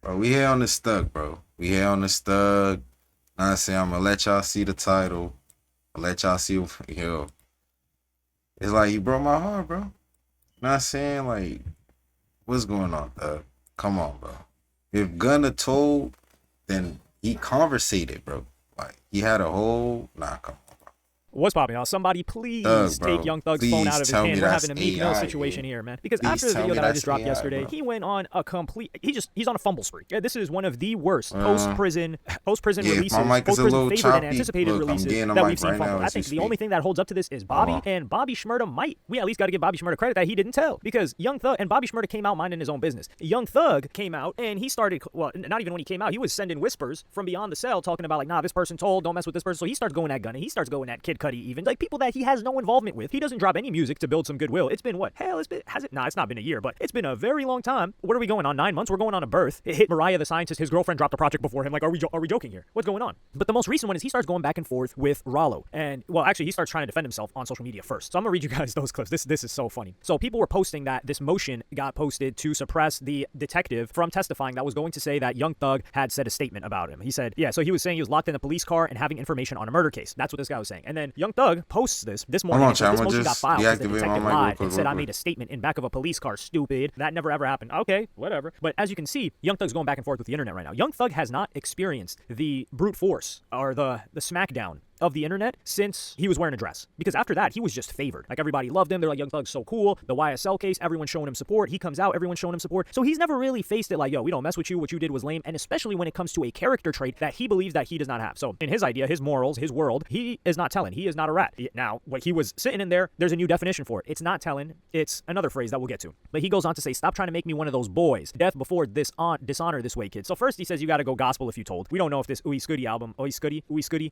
Bro, we here on the Stuck, bro. We here on the Stuck. Nah, I say I'm gonna let y'all see the title. I'll let y'all see, yo. It's like you broke my heart, bro. Not saying like, what's going on, Thug? Come on, bro. If Gunna told, then he conversated, bro. Like he had a whole come on, What's popping, y'all? Somebody Thug, please take bro. Young Thug's phone out Please of his tell me hand. We're that's having a Meek Mill AI, situation dude. here, man. Because Please after the tell video me that I that's just dropped AI, yesterday, bro. he went on a complete he's on a fumble spree. Yeah, this is one of the worst post-prison Yeah, if releases, my mic is a post-prison little favored and choppy, anticipated look, I'm releases getting a that we've mic seen right now fumbled. I as we think the only speak. thing that holds up to this is Hold Bobby, on. and Bobby Shmurda we at least got to give Bobby Shmurda credit that he didn't tell, because Young Thug and Bobby Shmurda came out minding his own business. Young Thug came out and he started, well, not even when he came out, he was sending whispers from beyond the cell talking about like, nah, this person told, don't mess with this person. So he starts going at Gunna, he starts going at Kid Cudi, even like people that he has no involvement with. He doesn't drop any music to build some goodwill. It's been what? Hell, it's not been a year, but it's been a very long time. What are we going on? 9 months? We're going on a birth. It hit Mariah the Scientist. His girlfriend dropped a project before him. Like, are we joking here? What's going on? But the most recent one is he starts going back and forth with Rollo. And, well, actually, he starts trying to defend himself on social media first. So I'm going to read you guys those clips. This is so funny. So people were posting that this motion got posted to suppress the detective from testifying that was going to say that Young Thug had said a statement about him. He said, yeah, so he was saying he was locked in a police car and having information on a murder case. That's what this guy was saying. And then Young Thug posts this Hold morning. on, And so chat. I'm this gonna motion got just filed because the deactivate detective my mic real lied and quick, said, real I quick. made a statement in back of a police car. Stupid. That never ever happened. Okay, whatever. But as you can see, Young Thug's going back and forth with the internet right now. Young Thug has not experienced the brute force or the smackdown of the internet since he was wearing a dress. Because after that, he was just favored. Like, everybody loved him. They're like, Young Thug's so cool. The YSL case, everyone's showing him support. He comes out, everyone's showing him support. So he's never really faced it like, yo, we don't mess with you. What you did was lame. And especially when it comes to a character trait that he believes that he does not have. So in his idea, his morals, his world, he is not telling. He is not a rat. Now, what he was sitting in there's a new definition for it. It's not telling. It's another phrase that we'll get to. But he goes on to say, stop trying to make me one of those boys. Death before dishonor this way, kids. So first he says you got to go gospel if you told. We don't know if this Ooey Scooty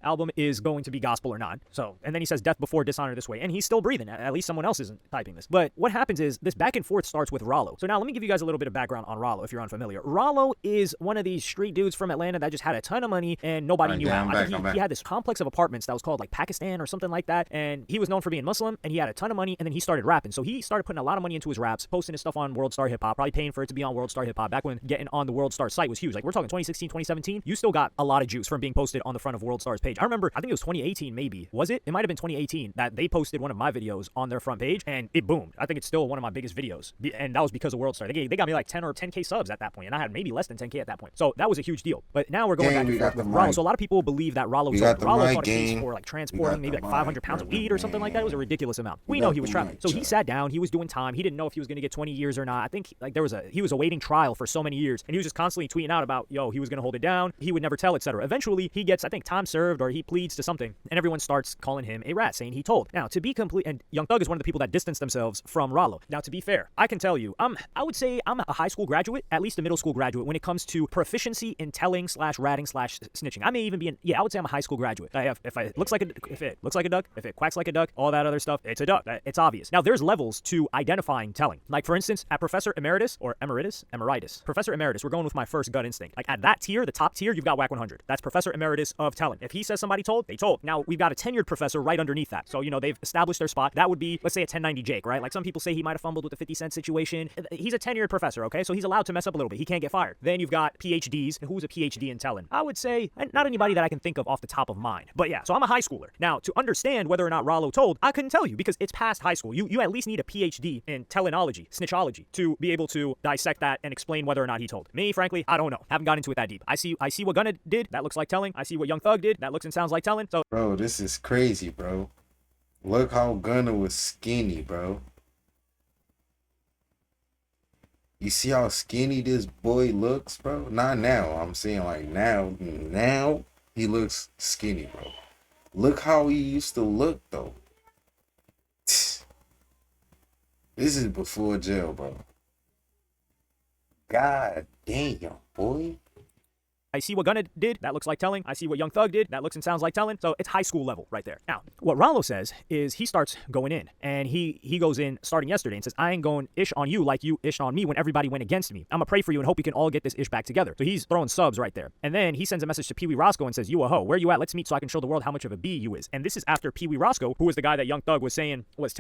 album is going to be gospel or not. So, and then he says death before dishonor this way, and he's still breathing. At least someone else isn't typing this. But what happens is this back and forth starts with Rollo. So now let me give you guys a little bit of background on Rollo if you're unfamiliar. Rollo is one of these street dudes from Atlanta that just had a ton of money and nobody knew how. I think he had this complex of apartments that was called like Pakistan or something like that, and he was known for being Muslim, and he had a ton of money, and then he started rapping. So he started putting a lot of money into his raps, posting his stuff on World Star Hip Hop, probably paying for it to be on World Star Hip Hop back when getting on the World Star site was huge. Like, we're talking 2016, 2017. You still got a lot of juice from being posted on the front of World Star's page. I remember, I think it was 2018 maybe. Was it? It might have been 2018 that they posted one of my videos on their front page, and it boomed. I think it's still one of my biggest videos, and that was because of World Star. They got me like 10 or 10K subs at that point, and I had maybe less than 10K at that point. So that was a huge deal. But now we're going back and forth with Rollo. So a lot of people believe that Rollo fought a case for like transporting maybe like 500 pounds of weed or something like that. It was a ridiculous amount. We know he was traveling. So he sat down, he was doing time. He didn't know if he was going to get 20 years or not. I think like he was awaiting trial for so many years, and he was just constantly tweeting out about, yo, he was going to hold it down. He would never tell, etc. Eventually, he gets, I think, time served, or he pleads to something, and everyone starts calling him a rat, saying he told. Now, to be complete, and Young Thug is one of the people that distance themselves from Rollo. Now, to be fair, I can tell you, I would say I'm a high school graduate, at least a middle school graduate, when it comes to proficiency in telling / ratting / snitching. I may even be I would say I'm a high school graduate. If it looks like a duck, if it quacks like a duck, all that other stuff, it's a duck. It's obvious. Now, there's levels to identifying telling. Like, for instance, at Professor Emeritus, or Emeritus, Professor Emeritus, we're going with my first gut instinct. Like, at that tier, the top tier, you've got Whack 100. That's Professor Emeritus of telling. If he says somebody told, they told. Now, we've got a tenured professor right underneath that. So, they've established their spot. That would be, let's say, a 1090 Jake, right? Like, some people say he might have fumbled with the 50 Cent situation. He's a tenured professor, okay? So he's allowed to mess up a little bit. He can't get fired. Then you've got PhDs. Who's a PhD in telling? I would say, not anybody that I can think of off the top of mind. But yeah, so I'm a high schooler. Now, to understand whether or not Rollo told, I couldn't tell you because it's past high school. You at least need a PhD in telenology, snitchology, to be able to dissect that and explain whether or not he told. Me, frankly, I don't know. Haven't gotten into it that deep. I see what Gunna did. That looks like telling. I see what Young Thug did. That looks and sounds like telling. So, bro, this is crazy, bro. Look how Gunna was skinny, bro. You see how skinny this boy looks, bro? Not now. I'm saying like now he looks skinny, bro. Look how he used to look, though. This is before jail, bro. God damn, boy. I see what Gunna did. That looks like telling. I see what Young Thug did. That looks and sounds like telling. So it's high school level right there. Now, what Rollo says is he starts going in, and he goes in starting yesterday and says, I ain't going ish on you like you ish on me when everybody went against me. I'm gonna pray for you and hope we can all get this ish back together. So he's throwing subs right there. And then he sends a message to Pee Wee Roscoe and says, you a hoe. Where you at? Let's meet so I can show the world how much of a B you is. And this is after Pee Wee Roscoe, who was the guy that Young Thug was saying was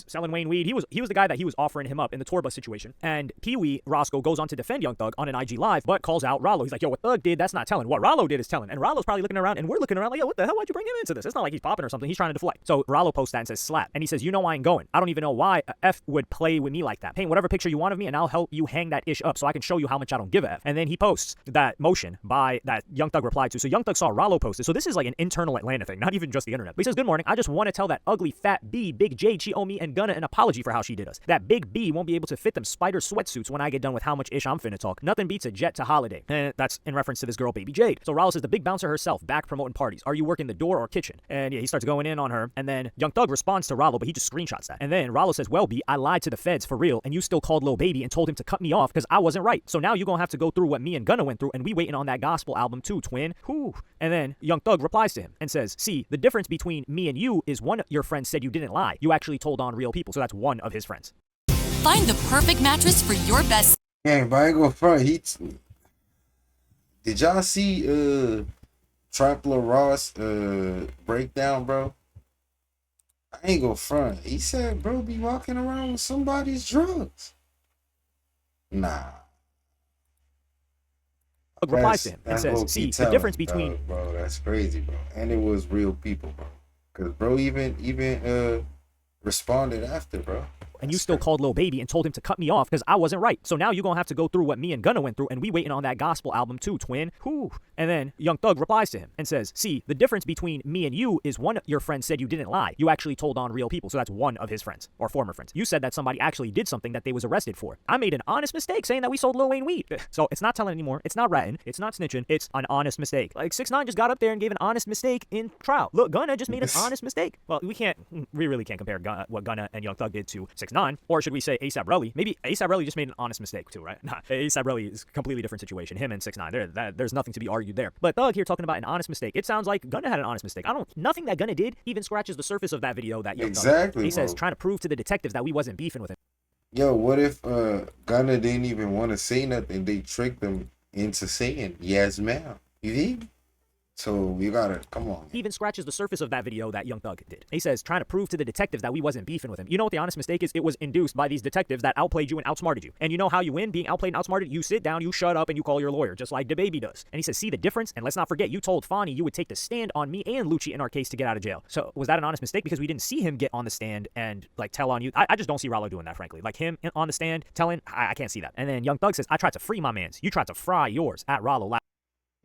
selling Wayne weed. He was the guy that he was offering him up in the tour bus situation. And Pee Wee Roscoe goes on to defend Young Thug on an IG live, but calls out Rollo. He's like, yo, what Thug did, that's not telling. What Rollo did is telling. And Rollo's probably looking around, and we're looking around like, yo, what the hell? Why'd you bring him into this? It's not like he's popping or something. He's trying to deflect. So Rollo posts that and says, slap. And he says, you know I ain't going. I don't even know why a F would play with me like that. Paint whatever picture you want of me, and I'll help you hang that ish up so I can show you how much I don't give a F. And then he posts that motion by that Young Thug replied to. So Young Thug saw Rollo post it. So this is like an internal Atlanta thing, not even just the internet. But he says, good morning. I just want to tell that ugly fat B, Big Jade, she owe me and Gunna an apology for how she did us. That big B won't be able to fit them spider sweatsuits when I get done with how much ish I'm finna talk. Nothing beats a jet to Holiday. And that's in reference to this girl, Baby Jade. So Rollo says, the big bouncer herself, back promoting parties. Are you working the door or kitchen? And yeah, he starts going in on her. And then Young Thug responds to Rollo, but he just screenshots that. And then Rollo says, well, B, I lied to the feds for real, and you still called Lil Baby and told him to cut me off because I wasn't right. So now you're gonna have to go through what me and Gunna went through, and we waiting on that gospel album too, twin. Whew. And then Young Thug replies to him and says, see, the difference between me and you is one of your friends said you didn't lie. You actually told on real people. So that's one of his friends. Find the perfect mattress for your best. Yeah, but I ain't go front. Did y'all see Trapler Ross breakdown, bro? I ain't go front. He said, bro, be walking around with somebody's drugs. Nah. Replies to him and says, see, the difference between... Bro, that's crazy, bro. And it was real people, bro. Because, bro, even responded after, bro. And you still called Lil Baby and told him to cut me off because I wasn't right. So now you're going to have to go through what me and Gunna went through, and we waiting on that gospel album too, twin. Whew. And then Young Thug replies to him and says, see, the difference between me and you is one of your friends said you didn't lie. You actually told on real people. So that's one of his friends or former friends. You said that somebody actually did something that they was arrested for. I made an honest mistake saying that we sold Lil Wayne weed. So it's not telling anymore. It's not ratting. It's not snitching. It's an honest mistake. Like 6ix9ine just got up there and gave an honest mistake in trial. Look, Gunna just made an honest mistake. Well, we really can't compare what Gunna and Young Thug did to 6ix9ine. Or should we say A$AP Rocky? Maybe A$AP Rocky just made an honest mistake too, right? Nah, A$AP Rocky is a completely different situation. Him and 6ix9ine, there's nothing to be argued there. But Thug here talking about an honest mistake. It sounds like Gunna had an honest mistake. Nothing that Gunna did even scratches the surface of that video that Young Thug did. He says, trying to prove to the detectives that we wasn't beefing with him. Yo, what if Gunna didn't even want to say nothing? They tricked him into saying, yes, ma'am. You think? So you gotta, come on. He even scratches the surface of that video that Young Thug did. He says, trying to prove to the detectives that we wasn't beefing with him. You know what the honest mistake is? It was induced by these detectives that outplayed you and outsmarted you. And you know how you win being outplayed and outsmarted? You sit down, you shut up, and you call your lawyer, just like DaBaby does. And he says, see the difference? And let's not forget, you told Fonny you would take the stand on me and Lucci in our case to get out of jail. So was that an honest mistake? Because we didn't see him get on the stand and like tell on you. I just don't see Rollo doing that, frankly. Like him on the stand telling, I can't see that. And then Young Thug says, I tried to free my mans. You tried to fry yours at Rollo.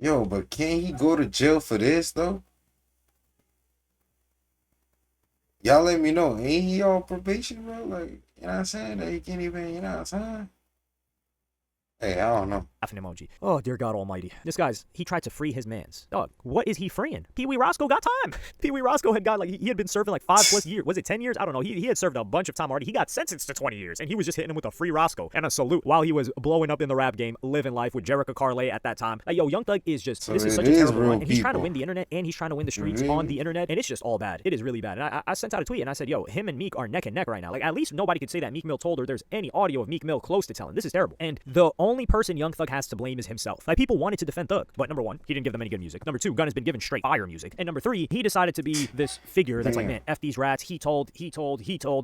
Yo, but can't he go to jail for this, though? Y'all let me know. Ain't he on probation, bro? Like, you know what I'm saying? That he can't even, you know what I'm saying? Hey, I don't know. Laughing emoji. Oh, dear God almighty. This guy's, he tried to free his mans. Dog, what is he freeing? Pee Wee Roscoe got time. Pee Wee Roscoe had got, like, he had been serving like 5+ years. Was it 10 years? I don't know. He had served a bunch of time already. He got sentenced to 20 years, and he was just hitting him with a free Roscoe and a salute while he was blowing up in the rap game, living life with Jericho Carlay at that time. Like, yo, Young Thug is just, so this is such a terrible one. And he's trying to win the internet, and he's trying to win the streets on the internet, and it's just all bad. It is really bad. And I sent out a tweet, and I said, yo, him and Meek are neck and neck right now. Like, at least nobody could say that Meek Mill told her there's any audio of Meek Mill close to telling. This is terrible. And the only person Young Thug has to blame is himself. Like, people wanted to defend Thug, but number one, he didn't give them any good music. Number two, Gunna's been given straight fire music. And number three, he decided to be this figure that's like, man, F these rats, he told,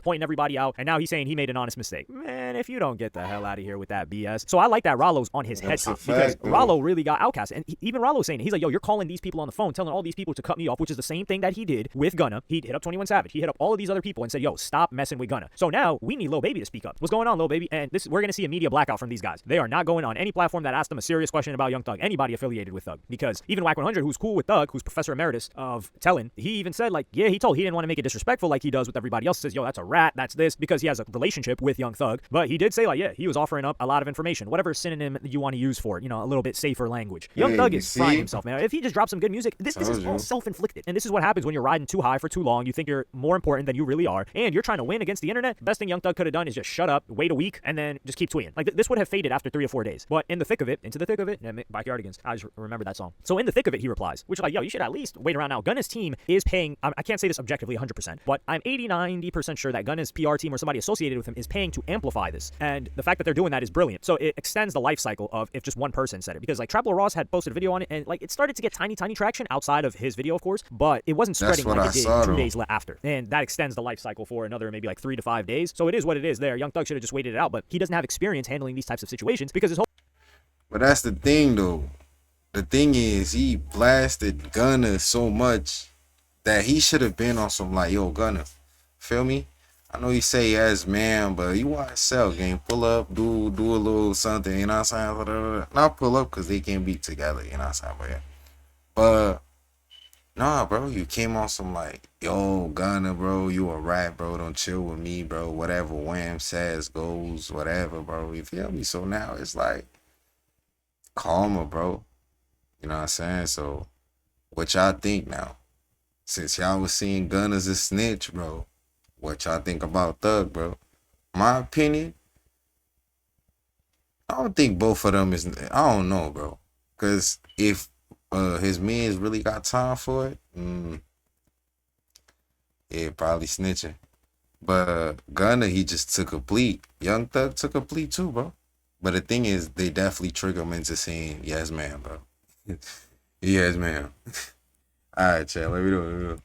pointing everybody out, and now he's saying he made an honest mistake. Man, if you don't get the hell out of here with that BS. So I like that Rollo's on his head because Rollo really got outcast. And even Rollo's saying, he's like, yo, you're calling these people on the phone, telling all these people to cut me off, which is the same thing that he did with Gunna. He hit up 21 Savage. He hit up all of these other people and said, yo, stop messing with Gunna. So now we need Lil Baby to speak up. What's going on, Lil Baby? And we're going to see a media blackout from these guys. They are not going on any platform that asked them a serious question about Young Thug. Anybody affiliated with Thug, because even Wack 100, who's cool with Thug, who's professor emeritus of telling, he even said, like, yeah, he didn't want to make it disrespectful like he does with everybody else. Says, yo, that's a rat, that's this, because he has a relationship with Young Thug. But he did say, like, yeah, he was offering up a lot of information, whatever synonym you want to use for it, you know, a little bit safer language. Young Thug is frying himself, man. If he just drops some good music, this is all self-inflicted. And this is what happens when you're riding too high for too long. You think you're more important than you really are, and you're trying to win against the internet. The best thing Young Thug could have done is just shut up, wait a week, and then just keep tweeting. Like, this would have faded after 3 or to 4 days. But in the thick of it, into the thick of it, Backyardigans, I just remember that song. So in the thick of it, he replies, which is like, yo, you should at least wait around now. Gunna's team is paying, I can't say this objectively 100%, but I'm 80-90% sure that Gunna's PR team or somebody associated with him is paying to amplify this. And the fact that they're doing that is brilliant. So it extends the life cycle of if just one person said it. Because like Traplo Ross had posted a video on it, and like it started to get tiny traction outside of his video, of course, but it wasn't spreading like it did 2 days after. And that extends the life cycle for another maybe like 3 to 5 days. So it is what it is there. Young Thug should have just waited it out, but he doesn't have experience handling these types of situations because his whole. But that's the thing, though. The thing is, he blasted Gunna so much that he should have been on some like, yo, Gunna, feel me? I know you say yes, man, but you want to sell game. Pull up, do a little something, you know what I'm saying? Not pull up because they can't be together, you know what I'm saying? But nah, bro, you came on some like, yo, Gunna, bro, you a rat, bro, don't chill with me, bro. Whatever Wham says goes, whatever, bro. You feel me? So now it's like calmer, bro. You know what I'm saying? So what y'all think now? Since y'all was seeing Gunna as a snitch, bro, what y'all think about Thug, bro? My opinion, I don't think both of them is, I don't know, bro. Because if his mans really got time for it, yeah, probably snitching. But Gunna, he just took a plea. Young Thug took a plea too, bro. But the thing is, they definitely trigger him into saying, yes, ma'am, bro. Yes, ma'am. All right, chat. Let me do it.